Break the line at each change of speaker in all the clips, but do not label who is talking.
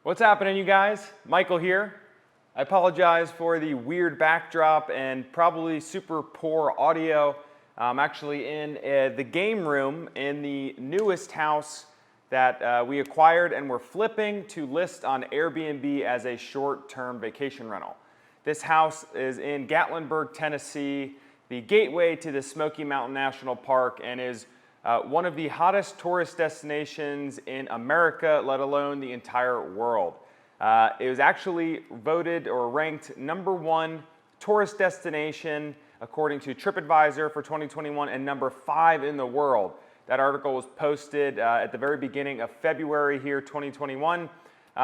What's happening, you guys? Michael here. I apologize for the weird backdrop and probably super poor audio. I'm actually in the game room in the newest house that we acquired and we're flipping to list on Airbnb as a short-term vacation rental. This house is in Gatlinburg, Tennessee, the gateway to the Smoky Mountain National Park, and is one of the hottest tourist destinations in America, let alone the entire world. It was actually voted or ranked #1 tourist destination according to Tripadvisor for 2021 and #5 in the world. That article was posted at the very beginning of February here, 2021,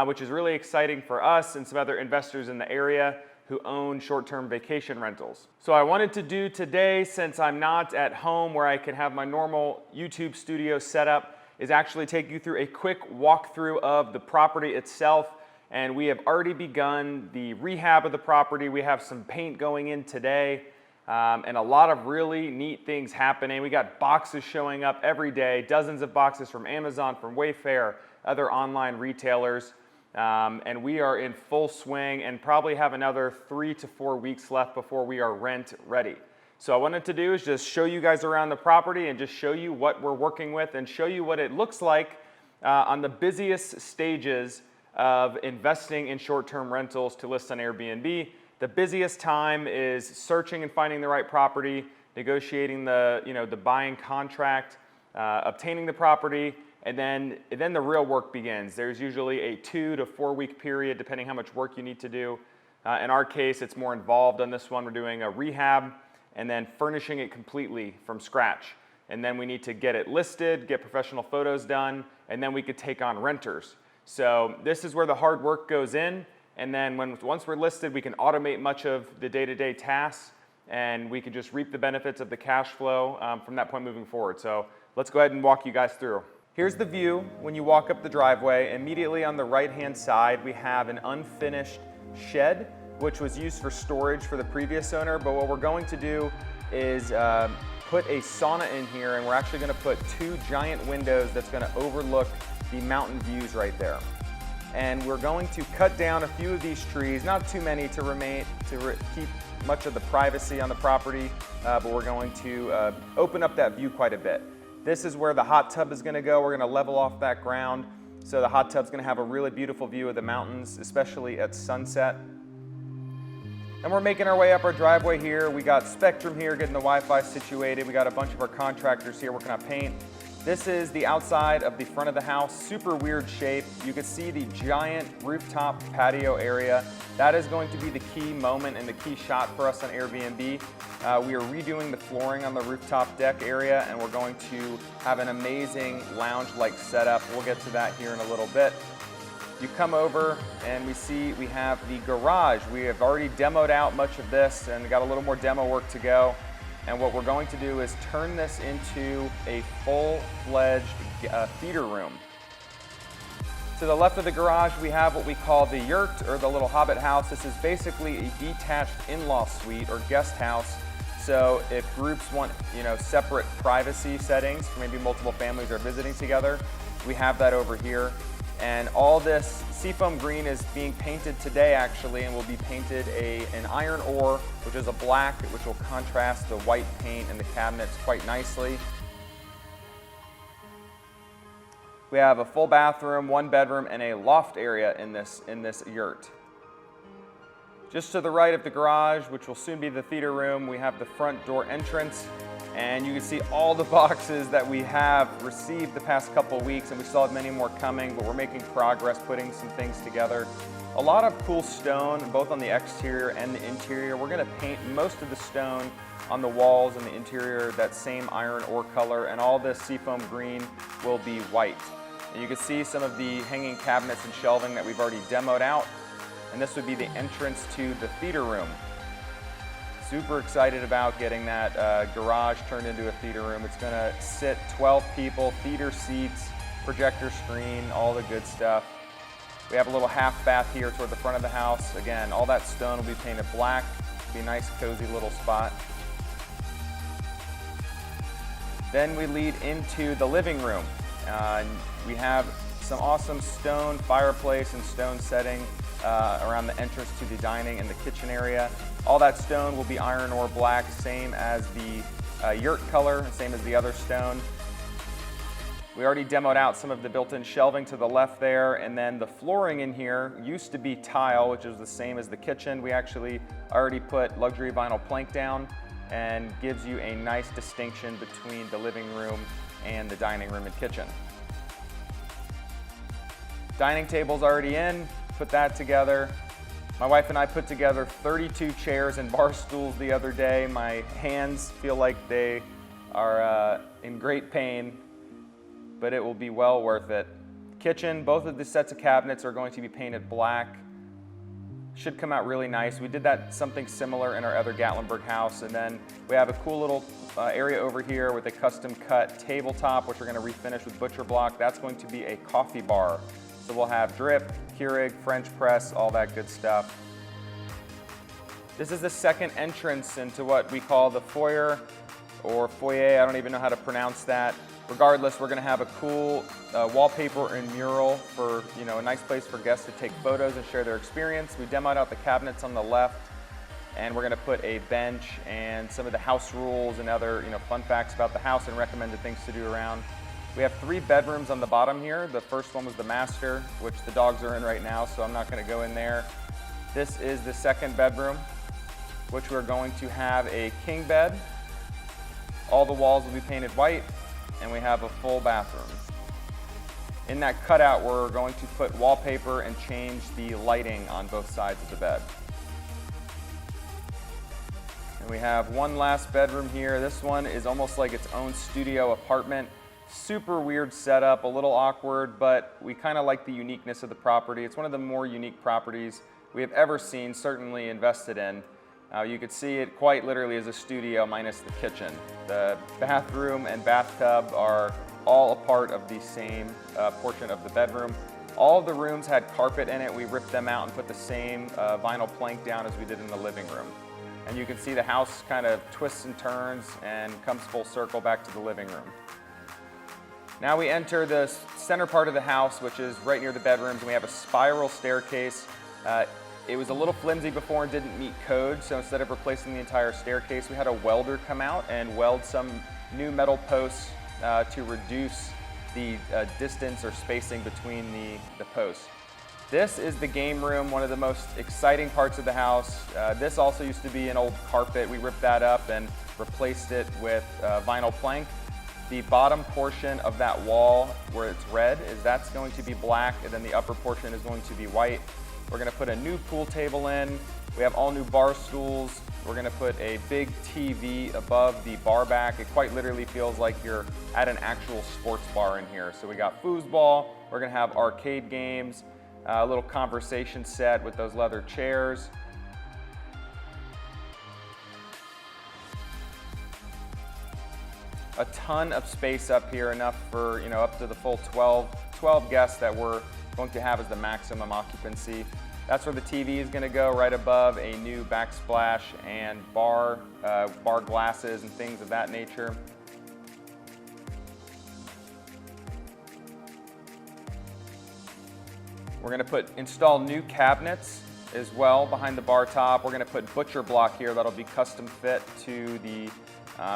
which is really exciting for us and some other investors in the area who own short-term vacation rentals. So I wanted to do today, since I'm not at home where I can have my normal YouTube studio set up, is actually take you through a quick walkthrough of the property itself. And we have already begun the rehab of the property. We have some paint going in today and a lot of really neat things happening. We got boxes showing up every day, dozens of boxes from Amazon, from Wayfair, other online retailers. And we are in full swing and probably have another 3 to 4 weeks left before we are rent ready. So what I wanted to do is just show you guys around the property and just show you what we're working with and show you what it looks like on the busiest stages of investing in short-term rentals to list on Airbnb. The busiest time is searching and finding the right property, negotiating the buying contract, obtaining the property, and then the real work begins. There's usually a 2 to 4 week period depending how much work you need to do. In our case, it's more involved on this one. We're doing a rehab and then furnishing it completely from scratch. And then we need to get it listed, get professional photos done, and then we could take on renters. So this is where the hard work goes in. And then once we're listed, we can automate much of the day-to-day tasks, and we can just reap the benefits of the cash flow from that point moving forward. So let's go ahead and walk you guys through. Here's the view when you walk up the driveway. Immediately on the right-hand side, we have an unfinished shed, which was used for storage for the previous owner. But what we're going to do is put a sauna in here, and we're actually going to put 2 giant windows that's going to overlook the mountain views right there. And we're going to cut down a few of these trees, not too many to keep much of the privacy on the property, but we're going to open up that view quite a bit. This is where the hot tub is going to go. We're going to level off that ground. So the hot tub's going to have a really beautiful view of the mountains, especially at sunset. And we're making our way up our driveway here. We got Spectrum here getting the Wi-Fi situated. We got a bunch of our contractors here working on paint. This is the outside of the front of the house, super weird shape. You can see the giant rooftop patio area. That is going to be the key moment and the key shot for us on Airbnb. We are redoing the flooring on the rooftop deck area, and we're going to have an amazing lounge-like setup. We'll get to that here in a little bit. You come over and we have the garage. We have already demoed out much of this and got a little more demo work to go. And what we're going to do is turn this into a full-fledged theater room. To the left of the garage, we have what we call the yurt, or the little hobbit house. This is basically a detached in-law suite or guest house. So if groups want, separate privacy settings, for maybe multiple families are visiting together, we have that over here. And all this seafoam green is being painted today, actually, and will be painted an iron ore, which is a black, which will contrast the white paint in the cabinets quite nicely. We have a full bathroom, 1 bedroom, and a loft area in this yurt. Just to the right of the garage, which will soon be the theater room, we have the front door entrance. And you can see all the boxes that we have received the past couple weeks, and we still have many more coming, but we're making progress putting some things together. A lot of cool stone, both on the exterior and the interior. We're going to paint most of the stone on the walls and the interior that same iron ore color, and all this seafoam green will be white. And you can see some of the hanging cabinets and shelving that we've already demoed out, and this would be the entrance to the theater room. Super excited about getting that garage turned into a theater room. It's going to sit 12 people, theater seats, projector screen, all the good stuff. We have a little half bath here toward the front of the house. Again, all that stone will be painted black. It'll be a nice, cozy little spot. Then we lead into the living room. We have some awesome stone fireplace and stone setting around the entrance to the dining and the kitchen area. All that stone will be iron ore black, same as the yurt color, same as the other stone. We already demoed out some of the built-in shelving to the left there, and then the flooring in here used to be tile, which is the same as the kitchen. We actually already put luxury vinyl plank down, and gives you a nice distinction between the living room and the dining room and kitchen. Dining table's already in, put that together. My wife and I put together 32 chairs and bar stools the other day. My hands feel like they are in great pain, but it will be well worth it. Kitchen, both of the sets of cabinets are going to be painted black. Should come out really nice. We did that something similar in our other Gatlinburg house, and then we have a cool little area over here with a custom cut tabletop, which we're gonna refinish with butcher block. That's going to be a coffee bar. So we'll have drip, Keurig, French press, all that good stuff. This is the second entrance into what we call the foyer or foyer. I don't even know how to pronounce that. Regardless, we're going to have a cool wallpaper and mural for, a nice place for guests to take photos and share their experience. We demoed out the cabinets on the left, and we're going to put a bench and some of the house rules and other, fun facts about the house and recommended things to do around. We have 3 bedrooms on the bottom here. The first one was the master, which the dogs are in right now, so I'm not going to go in there. This is the second bedroom, which we're going to have a king bed. All the walls will be painted white, and we have a full bathroom. In that cutout, we're going to put wallpaper and change the lighting on both sides of the bed. And we have one last bedroom here. This one is almost like its own studio apartment. Super weird setup, a little awkward, but we kind of like the uniqueness of the property. It's one of the more unique properties we have ever seen, certainly invested in. You could see it quite literally as a studio minus the kitchen. The bathroom and bathtub are all a part of the same portion of the bedroom. All of the rooms had carpet in it. We ripped them out and put the same vinyl plank down as we did in the living room. And you can see the house kind of twists and turns and comes full circle back to the living room. Now we enter the center part of the house, which is right near the bedrooms, and we have a spiral staircase. It was a little flimsy before and didn't meet code, so instead of replacing the entire staircase, we had a welder come out and weld some new metal posts to reduce the distance or spacing between the posts. This is the game room, one of the most exciting parts of the house. This also used to be an old carpet. We ripped that up and replaced it with vinyl plank. The bottom portion of that wall where it's red that's going to be black, and then the upper portion is going to be white. We're going to put a new pool table in. We have all new bar stools. We're going to put a big TV above the bar back. It quite literally feels like you're at an actual sports bar in here. So we got foosball. We're going to have arcade games, a little conversation set with those leather chairs. A ton of space up here, enough for up to the full 12 guests that we're going to have as the maximum occupancy. That's where the TV is going to go, right above a new backsplash and bar glasses and things of that nature. We're going to install new cabinets as well behind the bar top. We're going to put butcher block here that'll be custom fit to the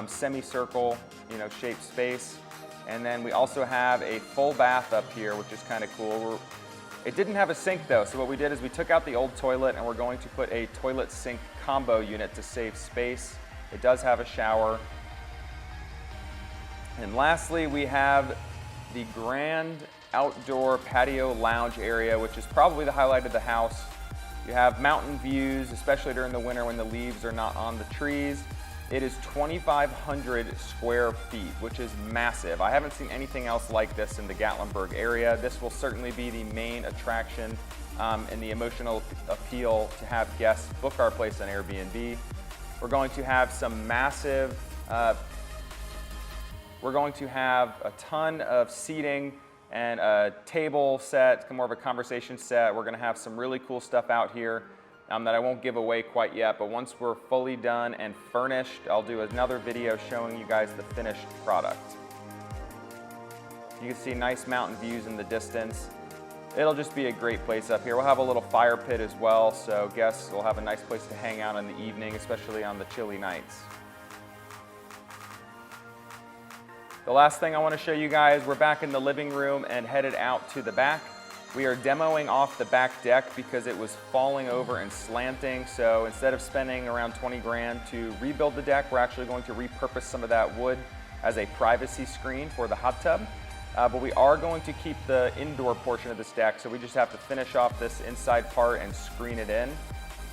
semicircle shaped space. And then we also have a full bath up here, which is kind of cool. It didn't have a sink though, so what we did is we took out the old toilet and we're going to put a toilet sink combo unit to save space. It does have a shower. And lastly, we have the grand outdoor patio lounge area, which is probably the highlight of the house. You have mountain views, especially during the winter when the leaves are not on the trees. It is 2,500 square feet, which is massive. I haven't seen anything else like this in the Gatlinburg area. This will certainly be the main attraction and the emotional appeal to have guests book our place on Airbnb. We're going to have some massive, we're going to have a ton of seating and a table set, more of a conversation set. We're gonna have some really cool stuff out here that I won't give away quite yet, but once we're fully done and furnished, I'll do another video showing you guys the finished product. You can see nice mountain views in the distance. It'll just be a great place up here. We'll have a little fire pit as well, so guests will have a nice place to hang out in the evening, especially on the chilly nights. The last thing I want to show you guys, we're back in the living room and headed out to the back. We are demoing off the back deck because it was falling over and slanting, so instead of spending around 20 grand to rebuild the deck, we're actually going to repurpose some of that wood as a privacy screen for the hot tub. But we are going to keep the indoor portion of this deck, so we just have to finish off this inside part and screen it in.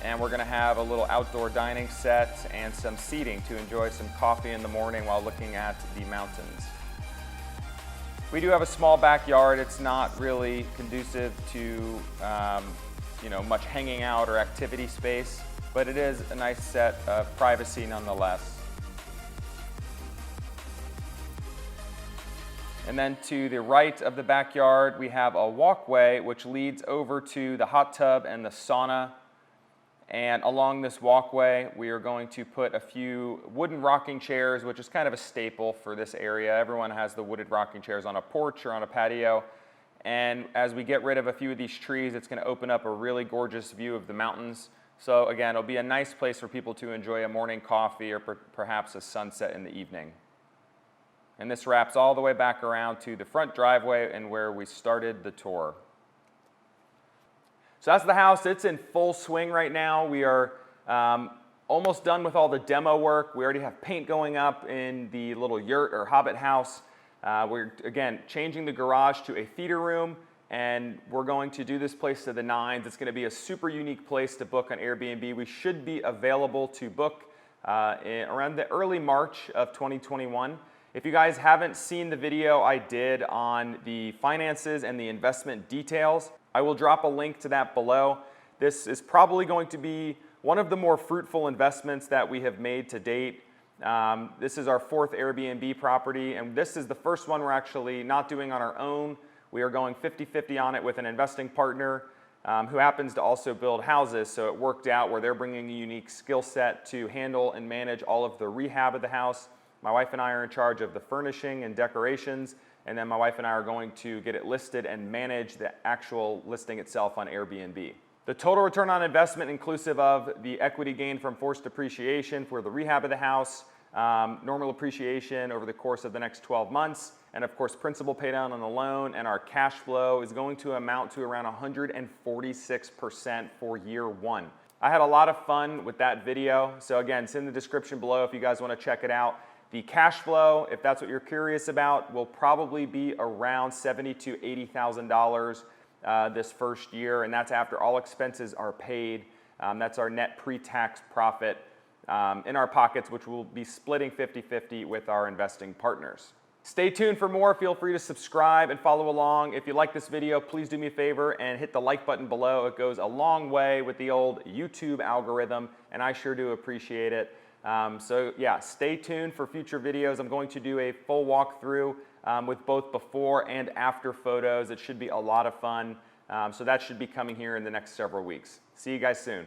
And we're gonna have a little outdoor dining set and some seating to enjoy some coffee in the morning while looking at the mountains. We do have a small backyard. It's not really conducive to much hanging out or activity space, but it is a nice set of privacy nonetheless. And then to the right of the backyard, we have a walkway which leads over to the hot tub and the sauna. And along this walkway, we are going to put a few wooden rocking chairs, which is kind of a staple for this area. Everyone has the wooded rocking chairs on a porch or on a patio. And as we get rid of a few of these trees, it's going to open up a really gorgeous view of the mountains. So again, it'll be a nice place for people to enjoy a morning coffee or perhaps a sunset in the evening. And this wraps all the way back around to the front driveway and where we started the tour. So that's the house. It's in full swing right now. We are almost done with all the demo work. We already have paint going up in the little yurt or hobbit house. We're, again, changing the garage to a theater room, and we're going to do this place to the nines. It's going to be a super unique place to book on Airbnb. We should be available to book around the early March of 2021. If you guys haven't seen the video I did on the finances and the investment details, I will drop a link to that below. This is probably going to be one of the more fruitful investments that we have made to date. This is our 4th Airbnb property, and this is the first one we're actually not doing on our own. We are going 50-50 on it with an investing partner who happens to also build houses, so it worked out where they're bringing a unique skill set to handle and manage all of the rehab of the house. My wife and I are in charge of the furnishing and decorations, and then my wife and I are going to get it listed and manage the actual listing itself on Airbnb. The total return on investment inclusive of the equity gain from forced depreciation for the rehab of the house, normal appreciation over the course of the next 12 months, and of course principal pay down on the loan, and our cash flow is going to amount to around 146% for year 1. I had a lot of fun with that video, so again, it's in the description below if you guys want to check it out. The cash flow, if that's what you're curious about, will probably be around $70,000 to $80,000 this first year, and that's after all expenses are paid. That's our net pre-tax profit in our pockets, which we'll be splitting 50-50 with our investing partners. Stay tuned for more. Feel free to subscribe and follow along. If you like this video, please do me a favor and hit the like button below. It goes a long way with the old YouTube algorithm, and I sure do appreciate it. So yeah, stay tuned for future videos. I'm going to do a full walkthrough with both before and after photos. It should be a lot of fun. So that should be coming here in the next several weeks. See you guys soon.